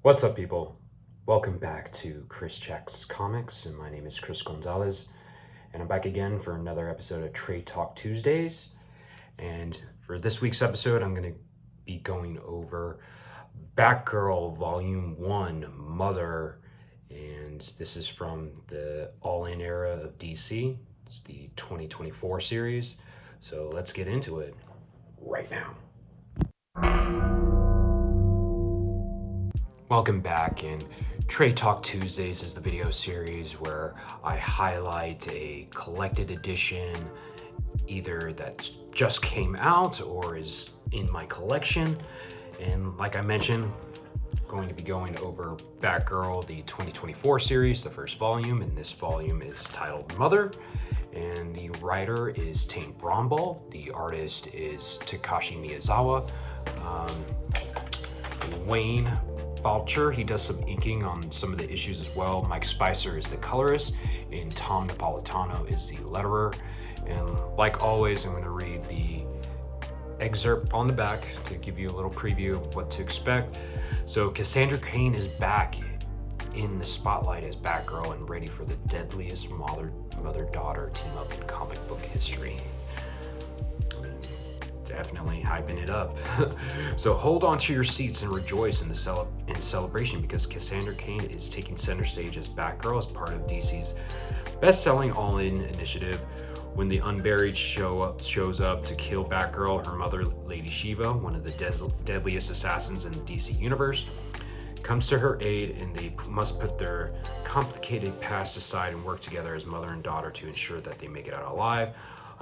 What's up, people? Welcome back to Chris Checks Comics, and my name is Chris Gonzalez, and I'm back again for another episode of Trade Talk Tuesdays. And for this week's episode, I'm going to be going over Batgirl Volume 1, Mother, and this is from the All-In era of DC. It's the 2024 series, so let's get into it right now. Welcome back, and Trade Talk Tuesdays is the video series where I highlight a collected edition, either that just came out or is in my collection. And like I mentioned, I'm going to be going over Batgirl, the 2024 series, the first volume, and this volume is titled Mother. And the writer is Tate Brombal, the artist is Takeshi Miyazawa. Wayne Faucher, he does some inking on some of the issues as well. Mike Spicer is the colorist, and Tom Napolitano is the letterer. And like always, I'm going to read the excerpt on the back to give you a little preview of what to expect. So Cassandra Cain is back in the spotlight as Batgirl and ready for the deadliest mother-daughter team-up in comic book history. Definitely hyping it up. So hold on to your seats and rejoice in the celebration, because Cassandra Cain is taking center stage as Batgirl as part of DC's best-selling All-In initiative. When the Unburied shows up to kill Batgirl, her mother, Lady Shiva, one of the deadliest assassins in the DC universe, comes to her aid, and they must put their complicated past aside and work together as mother and daughter to ensure that they make it out alive.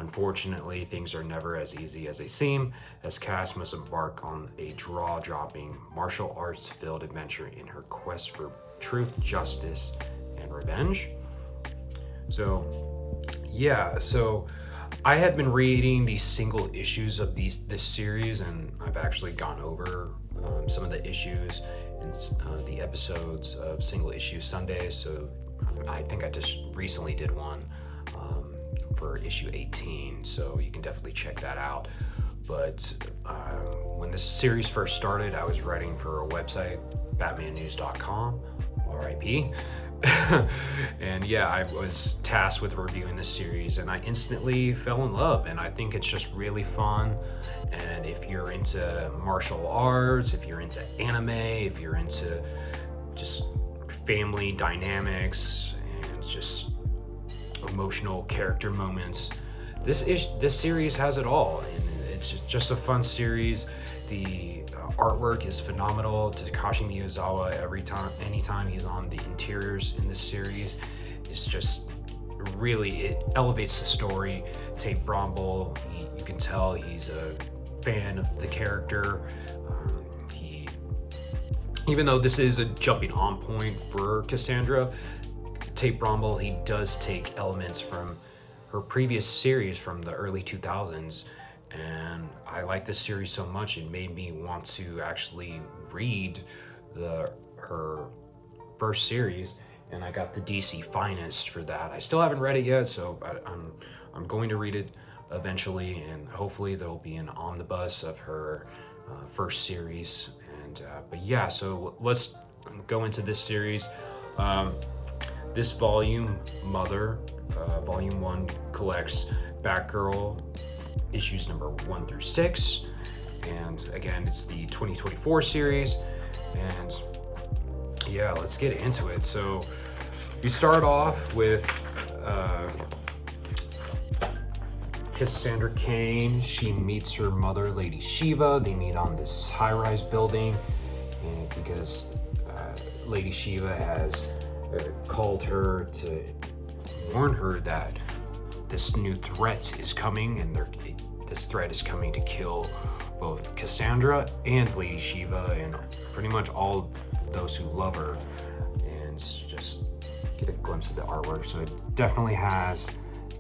Unfortunately, things are never as easy as they seem, as Cass must embark on a jaw-dropping, martial arts-filled adventure in her quest for truth, justice, and revenge. So I had been reading these single issues of this series, and I've actually gone over some of the issues in the episodes of Single Issue Sunday. So I think I just recently did one for issue 18, so you can definitely check that out. But when this series first started, I was writing for a website, batmannews.com, RIP. And yeah, I was tasked with reviewing this series, and I instantly fell in love, and I think it's just really fun. And if you're into martial arts, if you're into anime, if you're into just family dynamics and just emotional character moments, this series has it all, and it's just a fun series. The artwork is phenomenal. Takeshi Miyazawa, anytime he's on the interiors in this series, it's just really, it elevates the story. Tate Brombal, you can tell he's a fan of the character. Even though this is a jumping on point for Cassandra, Tate Brombal, he does take elements from her previous series from the early 2000s, and I like this series so much it made me want to actually read her first series, and I got the DC Finest for that. I still haven't read it yet, so I'm going to read it eventually, and hopefully there'll be an omnibus of her first series. And but yeah, so let's go into this series. This volume, Mother, Volume 1, collects Batgirl issues number 1 through 6. And again, it's the 2024 series. And yeah, let's get into it. So we start off with Cassandra Cain. She meets her mother, Lady Shiva. They meet on this high-rise building, and because Lady Shiva has called her to warn her that this new threat is coming, and this threat is coming to kill both Cassandra and Lady Shiva and pretty much all those who love her. And just get a glimpse of the artwork. So it definitely has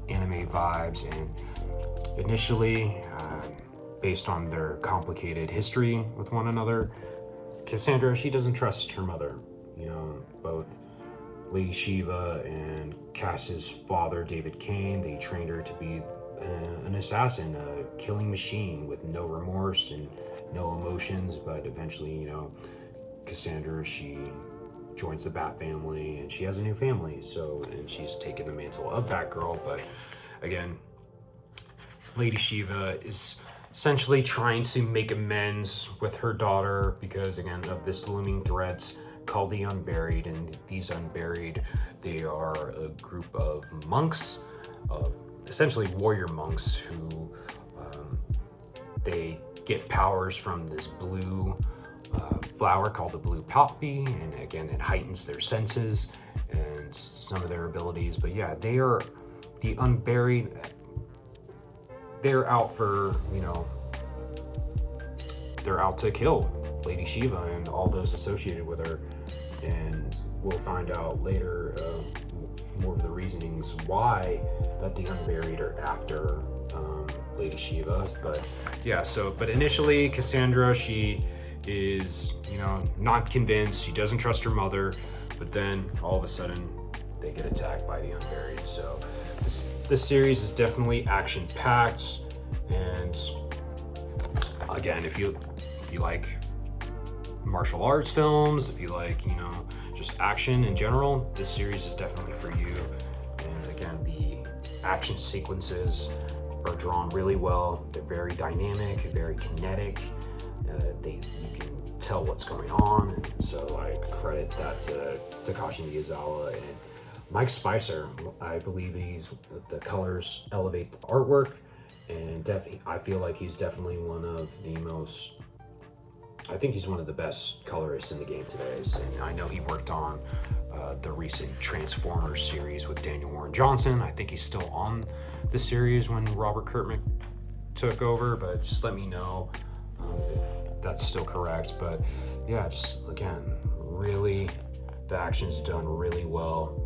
anime vibes, and initially, based on their complicated history with one another, Cassandra, she doesn't trust her mother. Both Lady Shiva and Cass's father, David Cain, they trained her to be an assassin, a killing machine with no remorse and no emotions, but eventually, Cassandra, she joins the Bat family, and she has a new family. So, and she's taken the mantle of Batgirl. But again, Lady Shiva is essentially trying to make amends with her daughter because, again, of this looming threat called the Unburied. And these Unburied, they are a group of monks, essentially warrior monks, who they get powers from this blue flower called the blue poppy, and again, it heightens their senses and some of their abilities. But yeah, they are the Unburied. They're out for, they're out to kill Lady Shiva and all those associated with her. And we'll find out later more of the reasonings why that the Unburied are after Lady Shiva. But yeah, but initially Cassandra, she is, not convinced. She doesn't trust her mother, but then all of a sudden they get attacked by the Unburied. So this series is definitely action-packed, and again, if you like martial arts films, if you like, just action in general, this series is definitely for you. And again, the action sequences are drawn really well. They're very dynamic, very kinetic. You can tell what's going on, and so I credit that to Takeshi Miyazawa and Mike Spicer. I believe the colors elevate the artwork, and I feel like he's definitely one of the best colorists in the game today. And I know he worked on the recent Transformers series with Daniel Warren Johnson. I think he's still on the series when Robert Kirkman took over, but just let me know if that's still correct. But yeah, just again, really, the action's done really well.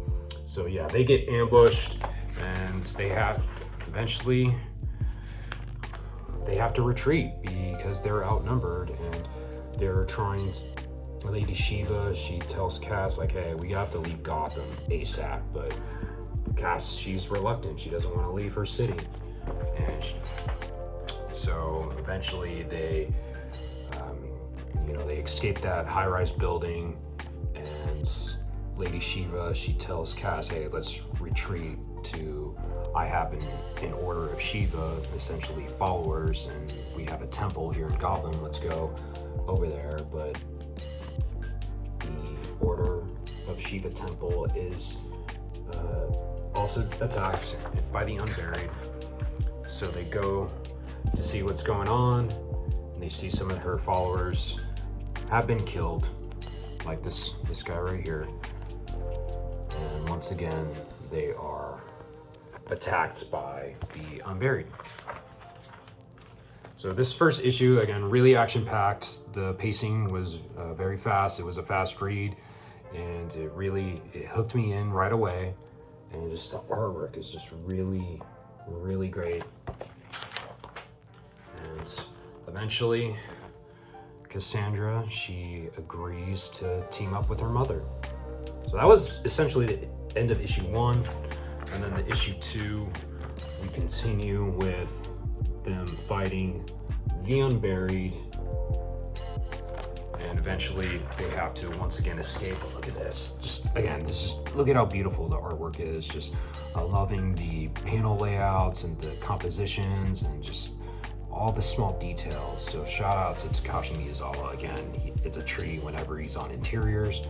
So yeah, they get ambushed, and they have to retreat because they're outnumbered, and they're trying. Lady Shiva, she tells Cass, like, hey, we have to leave Gotham ASAP, but Cass, she's reluctant. She doesn't want to leave her city. And so eventually they escape that high-rise building, and Lady Shiva, she tells Cass, hey, let's retreat to, I have an order of Shiva, essentially followers, and we have a temple here in Gotham. Let's go over there. But the Order of Shiva Temple is also attacked by the Unburied. So they go to see what's going on, and they see some of her followers have been killed, like this guy right here. And once again, they are attacked by the Unburied. So this first issue, again, really action-packed. The pacing was very fast. It was a fast read, and it hooked me in right away. And just the artwork is just really, really great. And eventually, Cassandra, she agrees to team up with her mother. So that was essentially the end of issue 1. And then the issue 2, we continue with them fighting the Unburied, and eventually they have to once again escape. Look at this. Look at how beautiful the artwork is. Just loving the panel layouts and the compositions and just all the small details. So shout out to Takeshi Miyazawa again. It's a treat whenever he's on interiors.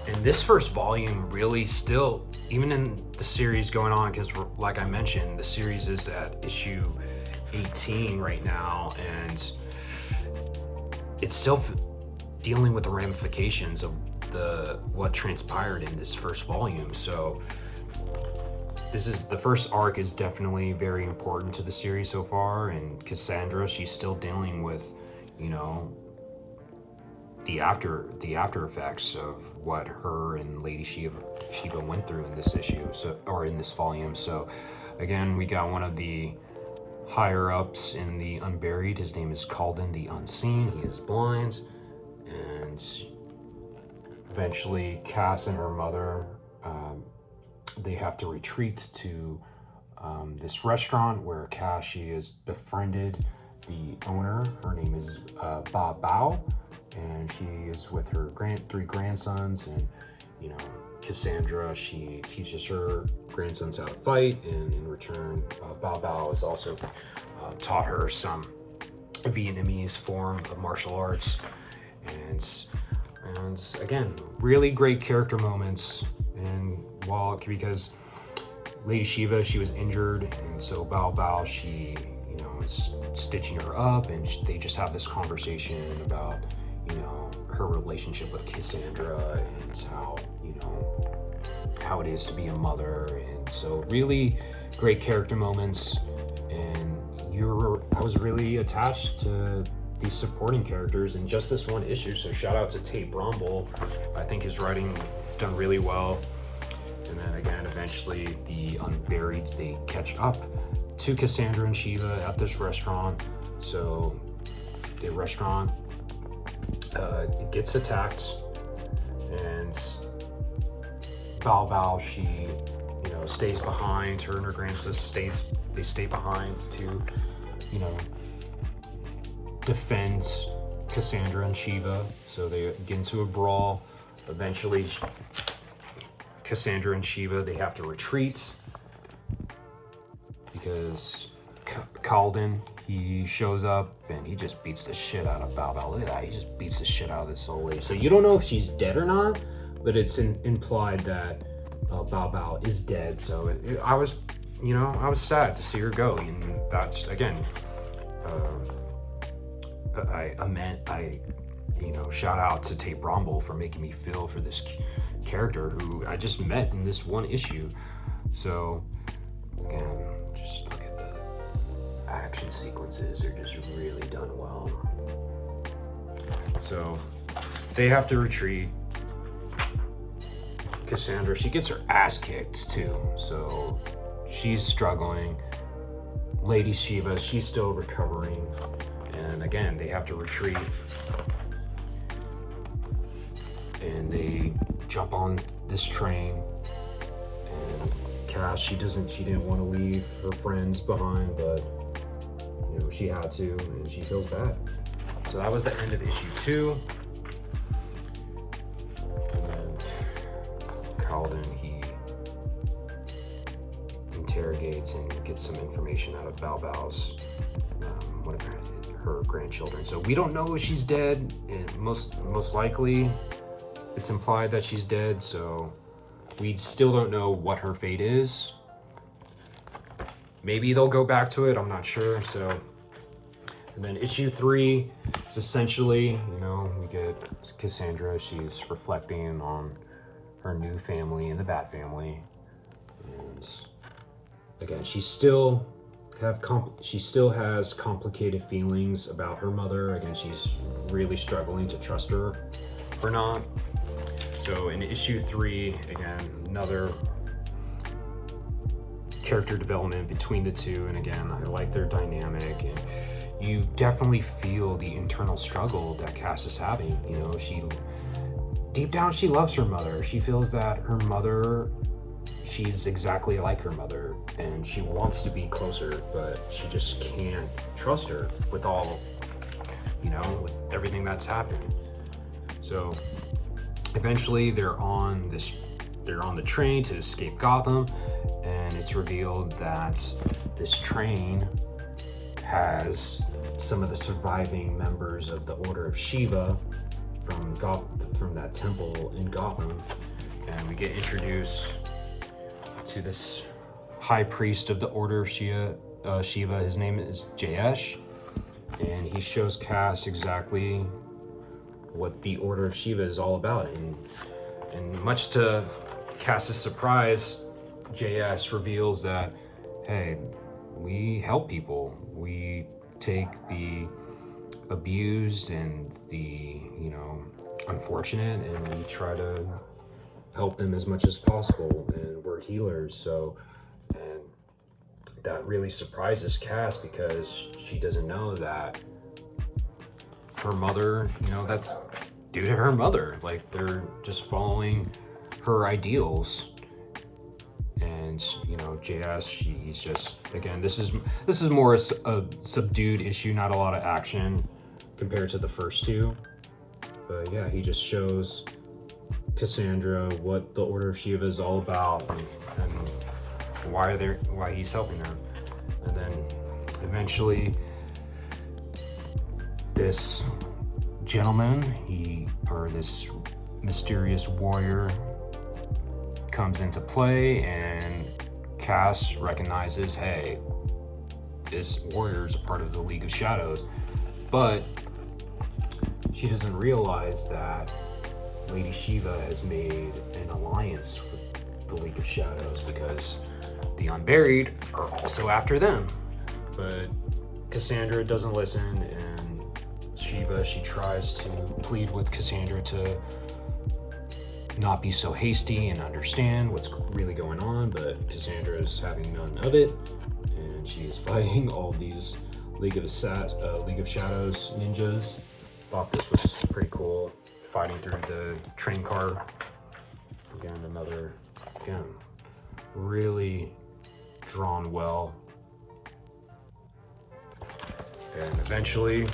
And this first volume really still, even in the series going on, because like I mentioned, the series is at issue 18 right now, and it's still dealing with the ramifications of what transpired in this first volume. So the first arc is definitely very important to the series so far, and Cassandra, she's still dealing with, the after effects of what her and Lady Shiva went through in this issue, or in this volume. So again, we got one of the higher ups in the Unburied. His name is Calden the Unseen. He is blind, and eventually Cass and her mother, they have to retreat to this restaurant where Cass, she is befriended the owner. Her name is Bao, and she is with her three grandsons. And you know, Cassandra, she teaches her grandsons how to fight, and in return, Bao has also taught her some Vietnamese form of martial arts. And again, really great character moments. And because Lady Shiva, she was injured, and so Bao, she, you know, is stitching her up, and they just have this conversation about, you know, her relationship with Cassandra and how, you know, how it is to be a mother. And so really great character moments, and I was really attached to these supporting characters in just this one issue. So shout out to Tate Brombal. I think his writing is done really well. And then again, eventually the Unburieds, they catch up to Cassandra and Shiva at this restaurant. So the restaurant gets attacked, and Bao, she, you know, stays behind. Her and her grandson stay behind to, you know, defend Cassandra and Shiva. So they get into a brawl. Eventually, Cassandra and Shiva, they have to retreat because Calden, he shows up and he just beats the shit out of Bao. Look at that, he just beats the shit out of this old lady. So you don't know if she's dead or not, but it's implied that Bao is dead. So I was sad to see her go, and that's again, shout out to Tate Brombal for making me feel for this character who I just met in this one issue. So again, just look at the action sequences, they're just really done well. So they have to retreat. Cassandra, she gets her ass kicked too, so she's struggling. Lady Shiva, she's still recovering, and again, they have to retreat. And they jump on this train, and Cass, she didn't want to leave her friends behind, but you know, she had to, and she feels bad. So that was the end of issue 2. And then Calden, he interrogates and gets some information out of Bao's one of her grandchildren. So we don't know if she's dead, and most likely it's implied that she's dead, so we still don't know what her fate is. Maybe they'll go back to it, I'm not sure. So, and then issue 3 is essentially, you know, we get Cassandra, she's reflecting on her new family and the Bat family. And again, she still has complicated feelings about her mother. Again, she's really struggling to trust her or not. So in issue 3, again, another character development between the two, and again, I like their dynamic, and you definitely feel the internal struggle that Cass is having. You know, deep down, she loves her mother. She feels that her mother, she's exactly like her mother, and she wants to be closer, but she just can't trust her with all, you know, with everything that's happened. So eventually they're on the train to escape Gotham, and it's revealed that this train has some of the surviving members of the Order of Shiva from that temple in Gotham, and we get introduced to this high priest of the Order of Shiva. His name is Jayesh, and he shows Cass exactly what the Order of Shiva is all about. And much to Cass's surprise, Jayesh reveals that, hey, we help people. We take the abused and the, you know, unfortunate, and we try to help them as much as possible, and we're healers. So, and that really surprises Cass, because she doesn't know that her mother, you know, that's due to her mother. Like, they're just following her ideals. And and you know, JS, he's just, again, this is more a subdued issue, not a lot of action compared to the first two. But yeah, he just shows Cassandra what the Order of Shiva is all about, and why he's helping them. And then eventually this gentleman, this mysterious warrior comes into play, and Cass recognizes, hey, this warrior is a part of the League of Shadows, but she doesn't realize that Lady Shiva has made an alliance with the League of Shadows because the Unburied are also after them. But Cassandra doesn't listen, and Shiva, she tries to plead with Cassandra to not be so hasty and understand what's really going on, but Cassandra is having none of it, and she is fighting all these League of Shadows ninjas. Thought this was pretty cool, fighting through the train car. Again, really drawn well. And eventually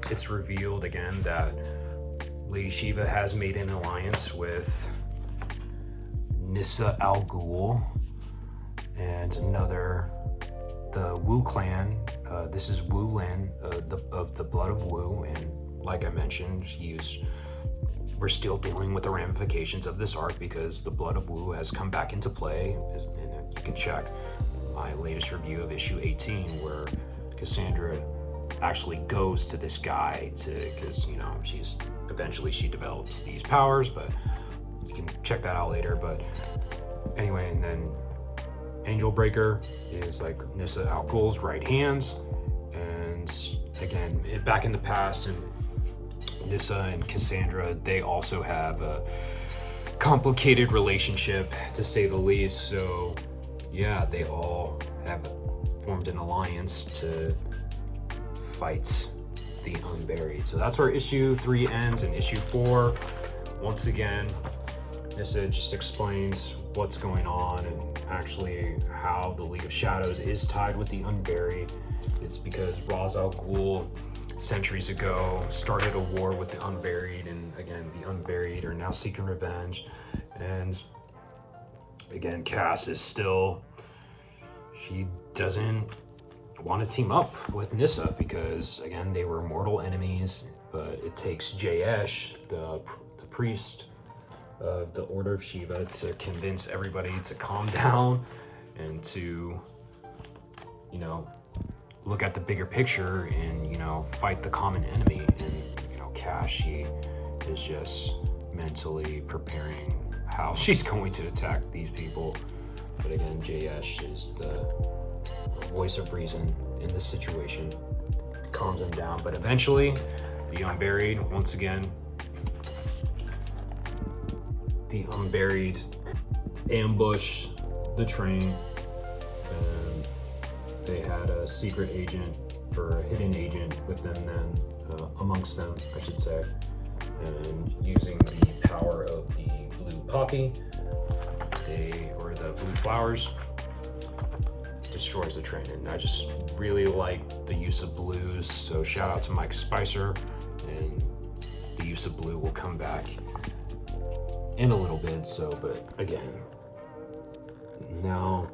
it's revealed again that Lady Shiva has made an alliance with Nyssa Al Ghul and the Wu clan. This is Wu Lin of the Blood of Wu, and like I mentioned, we're still dealing with the ramifications of this arc because the Blood of Wu has come back into play, and you can check my latest review of issue 18 where Cassandra actually goes to this guy because you know, she develops these powers, but you can check that out later. But anyway, and then Angel Breaker is like Nyssa Al Ghul's right hands, and again, back in the past, and Nyssa and Cassandra, they also have a complicated relationship, to say the least. So yeah, they all have formed an alliance to fight the Unburied. So that's where issue 3 ends, and issue 4, once again, Nyssa just explains what's going on and actually how the League of Shadows is tied with the Unburied. It's because Ra's al Ghul centuries ago started a war with the Unburied, and again, the Unburied are now seeking revenge. And again, Cass is she doesn't want to team up with Nyssa because again, they were mortal enemies, but it takes Jayesh, the priest of the Order of Shiva, to convince everybody to calm down and to, you know, look at the bigger picture and, you know, fight the common enemy. And, you know, Cass, she is just mentally preparing how she's going to attack these people. But again, Jayesh is the voice of reason in this situation, calms them down. But eventually, the Unburied, once again, the Unburied ambush the train, and they had a secret agent, or a hidden agent with them then, amongst them, I should say, and using the power of the blue poppy, or the blue flowers, destroys the train. And I just really like the use of blues, so shout out to Mike Spicer, and the use of blue will come back in a little bit. So, but again, now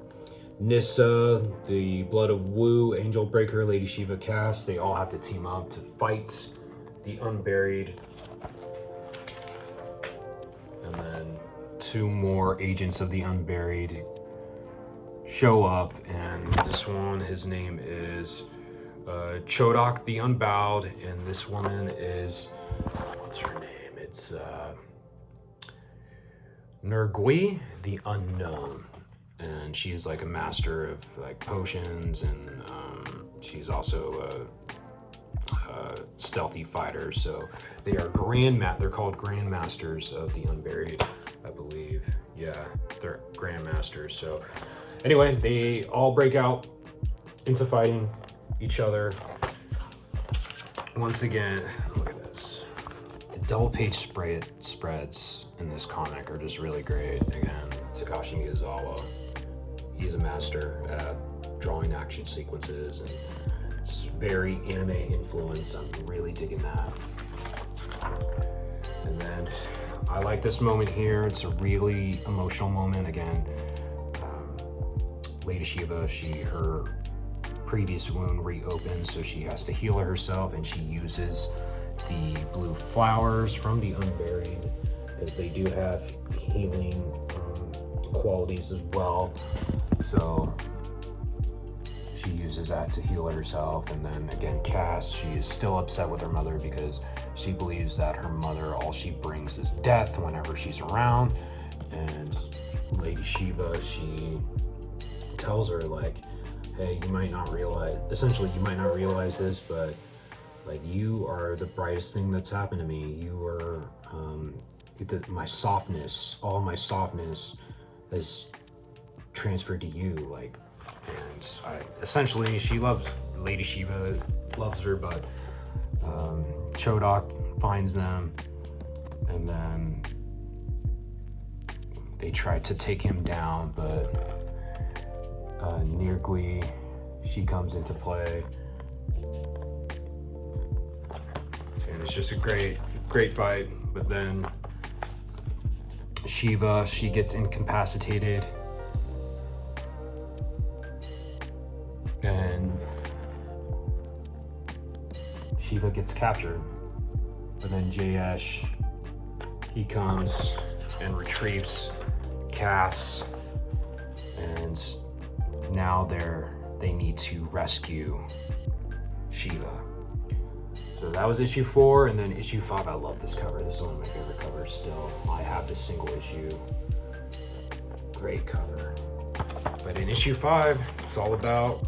Nyssa, the Blood of Wu, Angel Breaker, Lady Shiva, Cass, they all have to team up to fight the Unburied. And then 2 more agents of the Unburied show up, and this one, his name is Chodak the Unbowed, and this woman is, what's her name? It's Nergui the Unknown, and she's like a master of like potions, and she's also a stealthy fighter. So they are they're called Grandmasters of the Unburied, I believe. Yeah, they're Grandmasters. So anyway, they all break out into fighting each other. Once again, look at this. The double page spreads in this comic are just really great. Again, Takeshi Miyazawa, he's a master at drawing action sequences, and it's very anime influenced. I'm really digging that. And then I like this moment here. It's a really emotional moment. Again, Lady Shiva, her previous wound reopens, so she has to heal it herself, and she uses the blue flowers from the Unburied, as they do have healing qualities as well. So she uses that to heal herself. And then again, Cass, she is still upset with her mother because she believes that her mother, all she brings is death whenever she's around. And Lady Shiva, she tells her, like, hey, you might not realize this, but like, you are the brightest thing that's happened to me. You are my softness, all my softness is transferred to you. Like, and essentially she loves Lady Shiva, loves her, but Chodak finds them, and then they try to take him down, but Nirgui, she comes into play, and it's just a great fight. But then Shiva, she gets incapacitated, and Shiva gets captured. But then Jayesh, he comes and retrieves Cass, and now they need to rescue Shiva. So that was issue 4, and then issue 5. I love this cover. This is one of my favorite covers still. I have this single issue. Great cover. But in issue 5, it's all about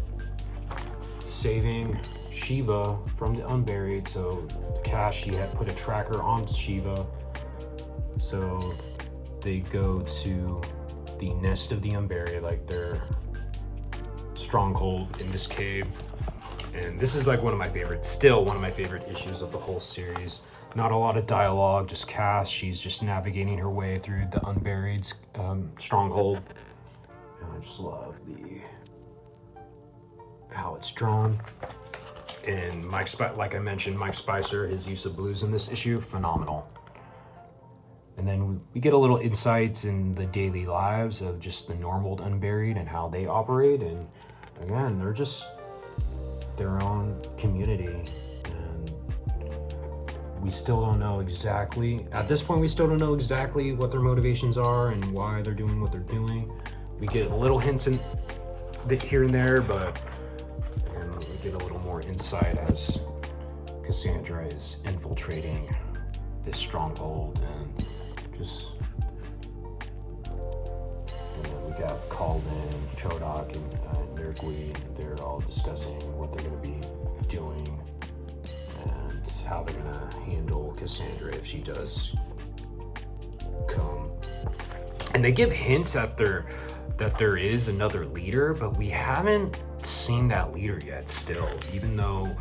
saving Shiva from the Unburied. So Cass, she had put a tracker on Shiva. So they go to the nest of the Unburied, like their stronghold in this cave. And this is like still one of my favorite issues of the whole series. Not a lot of dialogue, just Cass. She's just navigating her way through the Unburied's stronghold. And I just love how it's drawn. And like I mentioned, Mike Spicer, his use of blues in this issue, phenomenal. And then we get a little insights in the daily lives of just the normal Unburied and how they operate. And again, they're just their own community, and we still don't know exactly, at this point, what their motivations are and why they're doing what they're doing. We get little hints here and there, but we get a little more insight as Cassandra is infiltrating this stronghold, and just, we got Calden, Chodak, and Nirgui. They're all discussing what they're going to be doing and how they're going to handle Cassandra if she does come. And they give hints that there is another leader, but we haven't seen that leader yet still, even though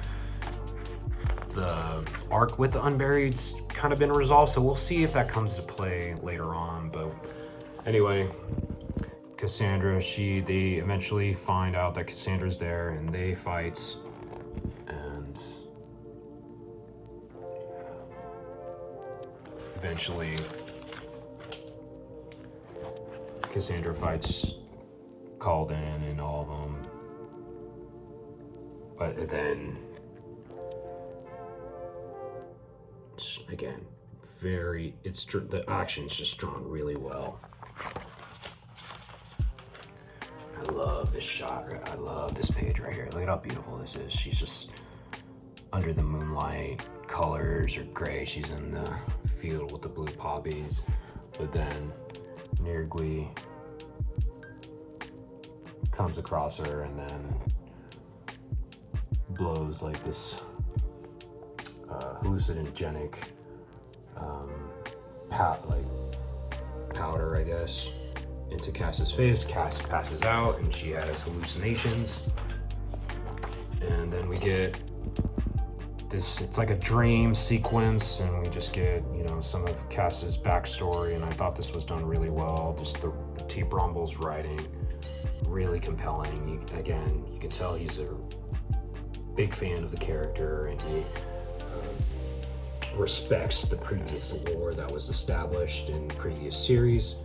the arc with the Unburied's kind of been resolved. So we'll see if that comes to play later on. But anyway, Cassandra, they eventually find out that Cassandra's there, and they fight, and eventually Cassandra fights Calden and all of them. But then, again, the action's just drawn really well. I love this shot. I love this page right here. Look at how beautiful this is. She's just under the moonlight. Colors are great. She's in the field with the blue poppies. But then Nirgui comes across her and then blows like this hallucinogenic powder, I guess, into Cass's face. Cass passes out and she has hallucinations. And then we get this, it's like a dream sequence, and we just get, some of Cass's backstory, and I thought this was done really well. Just Tate Brombal's writing, really compelling. You can tell he's a big fan of the character, and he respects the previous lore that was established in previous series.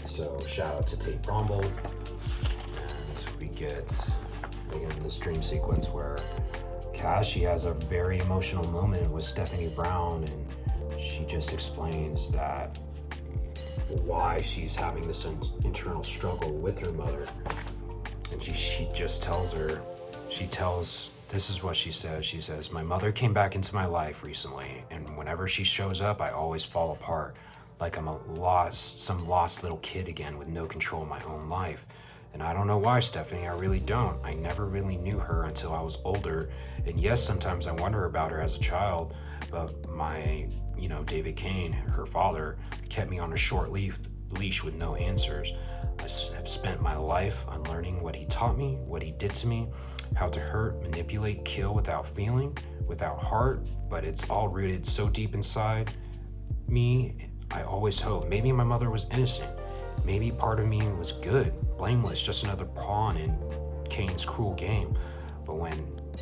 So shout out to Tate Brombal. And we get, again, this dream sequence where Cass, she has a very emotional moment with Stephanie Brown, and she just explains that why she's having this internal struggle with her mother. And she just tells her, this is what she says. She says, "My mother came back into my life recently, and whenever she shows up, I always fall apart, like I'm some lost little kid again with no control of my own life. And I don't know why, Stephanie, I really don't. I never really knew her until I was older. And yes, sometimes I wonder about her as a child, but my, David Kane, her father, kept me on a short leash with no answers. I have spent my life unlearning what he taught me, what he did to me, how to hurt, manipulate, kill without feeling, without heart, but it's all rooted so deep inside me. I always hope maybe my mother was innocent. Maybe part of me was good, blameless, just another pawn in Kane's cruel game. But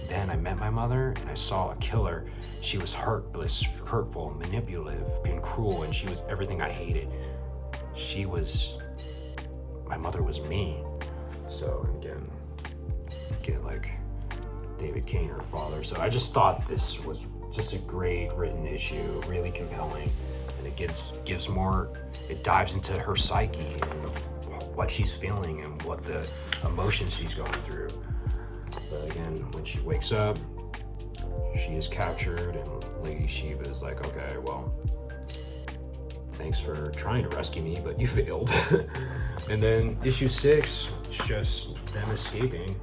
then I met my mother and I saw a killer. She was heartless, hurtful, manipulative, and cruel, and she was everything I hated. My mother was me." So again, like David Kane, her father. So I just thought this was just a great written issue, really compelling, and it gives more, it dives into her psyche and what she's feeling and what the emotions she's going through. But again, when she wakes up, she is captured, and Lady Shiva is like, "Okay, well, thanks for trying to rescue me, but you failed." And then issue 6, it's just them escaping.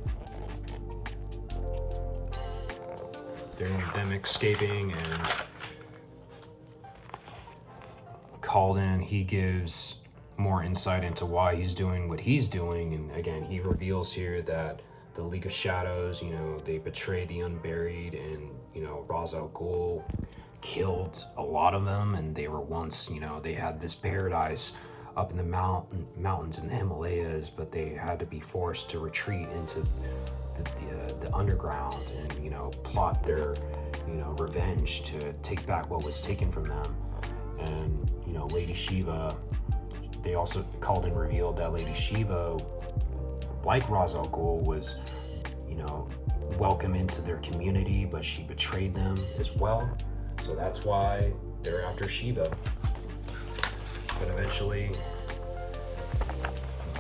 Them escaping, and Calden, he gives more insight into why he's doing what he's doing. And again, he reveals here that the League of Shadows, they betrayed the Unburied, and, Ra's al Ghul killed a lot of them, and they were once, they had this paradise up in the mountains in the Himalayas, but they had to be forced to retreat into the underground and, plot their, revenge to take back what was taken from them. And, Lady Shiva, they also called and revealed that Lady Shiva, like Ra's al Ghul, was, welcome into their community, but she betrayed them as well. So that's why they're after Shiva. But eventually,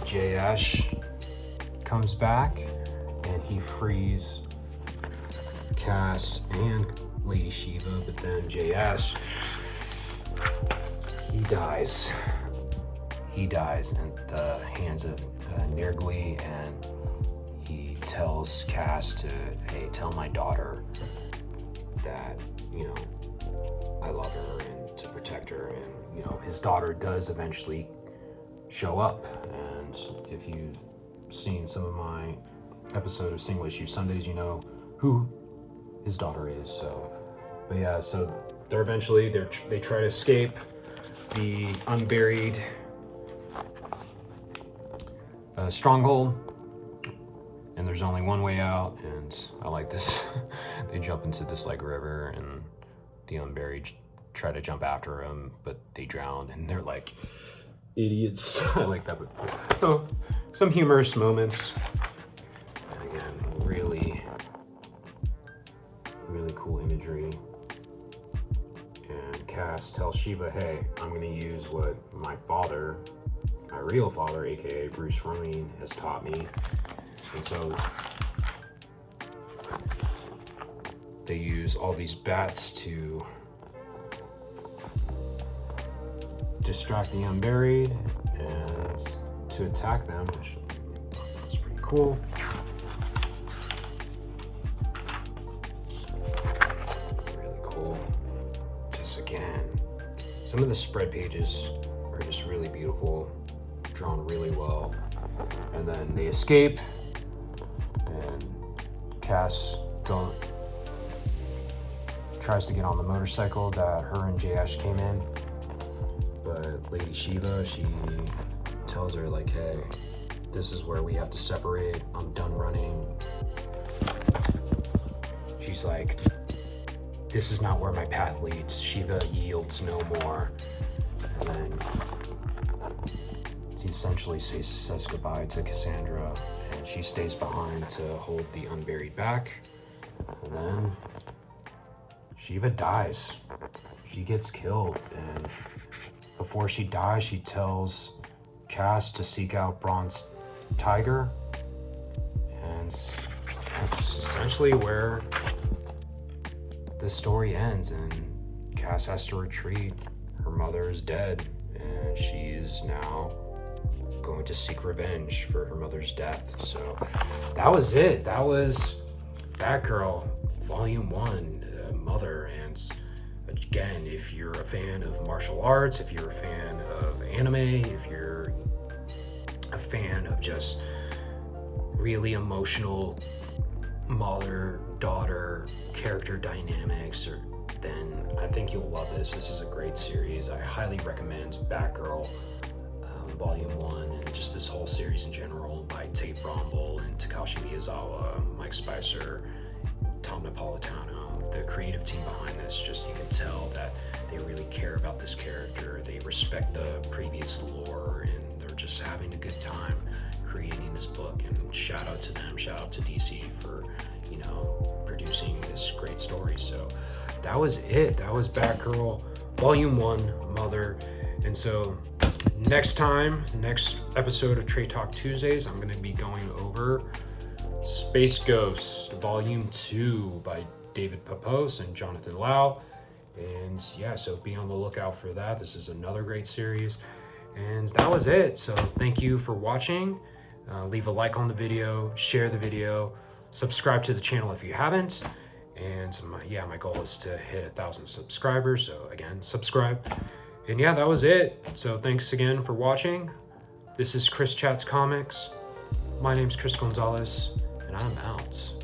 J.Ash comes back, and he frees Cass and Lady Shiva, but then J.Ash, he dies at the hands of Nergui, and he tells Cass to, "Hey, tell my daughter that, I love her and to protect her." And, his daughter does eventually show up. And if you've seen some of my episode of Single Issue Sundays, you know who his daughter is. So, but yeah, so they try to escape the Unburied stronghold, and there's only one way out. And I like this. They jump into this river, and the Unburied try to jump after them, but they drown, and they're like idiots. I like that. So some humorous moments, and again, really cool imagery. And Cass tells Shiva, "Hey, I'm going to use what my real father, aka Bruce Wayne, has taught me." And so they use all these bats to distract the Unburied and to attack them, which is pretty cool. Really cool. Just again, some of the spread pages are just really beautiful, drawn really well. And then they escape, and Cass tries to get on the motorcycle that her and J.Ash came in, but Lady Shiva, she tells her like, hey, this is where we have to separate. I'm done running. She's like, this is not where my path leads. Shiva yields no more. And then he essentially says goodbye to Cassandra, and she stays behind to hold the unburied back. And then Shiva dies. She gets killed, and before she dies, she tells Cass to seek out Bronze Tiger, and that's essentially where the story ends, and Cass has to retreat. Her mother is dead, and she is now going to seek revenge for her mother's death. So that was it. That was Batgirl Volume 1, Mother. And again, if you're a fan of martial arts, if you're a fan of anime, if you're a fan of just really emotional mother-daughter character dynamics, then I think you'll love this. This is a great series. I highly recommend Batgirl Volume 1, and just this whole series in general by Tate Brombal and Takeshi Miyazawa, Mike Spicer, Tom Napolitano. The creative team behind this, just you can tell that they really care about this character. They respect the previous lore, and they're just having a good time creating this book. And shout out to them, shout out to DC for, producing this great story. So that was it. That was Batgirl Volume 1, Mother. And so next episode of Trade Talk Tuesdays, I'm going to be going over Space Ghost Volume 2 by David Pepose and Jonathan Lau. And yeah, so be on the lookout for that. This is another great series. And that was it. So thank you for watching. Leave a like on the video, share the video, subscribe to the channel if you haven't. And my goal is to hit 1,000 subscribers. So again, subscribe. And yeah, that was it. So thanks again for watching. This is Chris Chats Comics. My name's Chris Gonzalez, and I'm out.